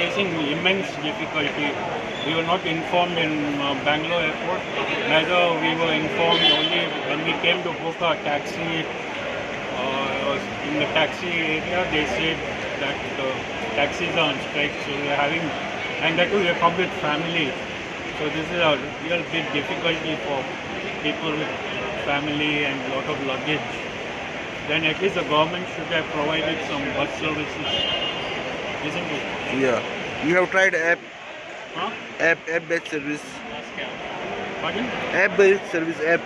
facing immense difficulty. We were not informed in Bangalore airport. Neither we were informed only when we came to book our taxi. In the taxi area, they said that taxis are on strike, so we are having, and that too we come with family. So this is a real big difficulty for people with family and a lot of luggage. Then at least the government should have provided some bus services, isn't it? Yeah. You have tried Huh? app-based service. Pardon? App-based service app.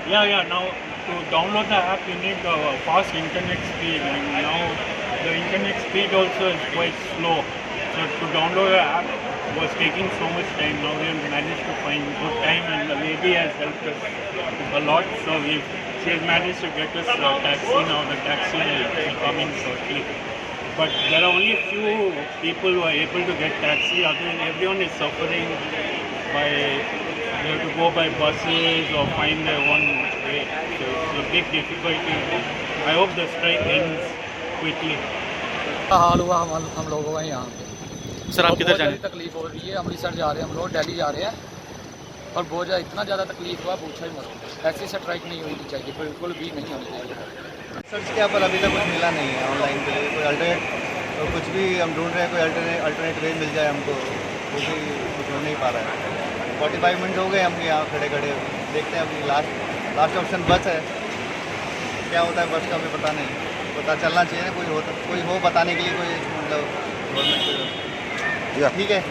Yeah. Now to download the app, you need a fast internet speed, and now the internet speed also is quite slow. So to download the app was taking so much time. Now we have managed to find good time, and the lady has helped us a lot. So she has managed to get us a taxi now. The taxi is coming shortly. But there are only few people who are able to get taxi. Everyone is suffering by they have to go by buses or find their own way. So it's a big difficulty. I hope the strike ends quickly. हाल हुआ हम लोगों का यहाँ पे। Sir आप और किधर बहुत जा रहे ज़्यादा तकलीफ हो रही है। अमृतसर जा रहे हैं हम लोग, दिल्ली जा रहे हैं और बहुत ज़्यादा इतना ज़्यादा तकलीफ हुआ पूछा ही मत। ऐसी स्ट्राइक नहीं होनी चाहिए, बिल्कुल भी नहीं होनी चाहिए। सर्च किया पर अभी तक कुछ मिला नहीं है ऑनलाइन के लिए। कोई अल्टरनेट और कुछ भी हम ढूंढ रहे हैं, कोई अल्टरनेट वे मिल जाए हमको, वो भी कुछ हो नहीं पा रहा है। 45 मिनट हो गए हम यहाँ खड़े खड़े। देखते हैं अभी लास्ट ऑप्शन बस है। क्या होता है बस का हमें पता नहीं, पता चलना चाहिए ना। कोई हो बताने के लिए, कोई मतलब गवर्नमेंट। ठीक है।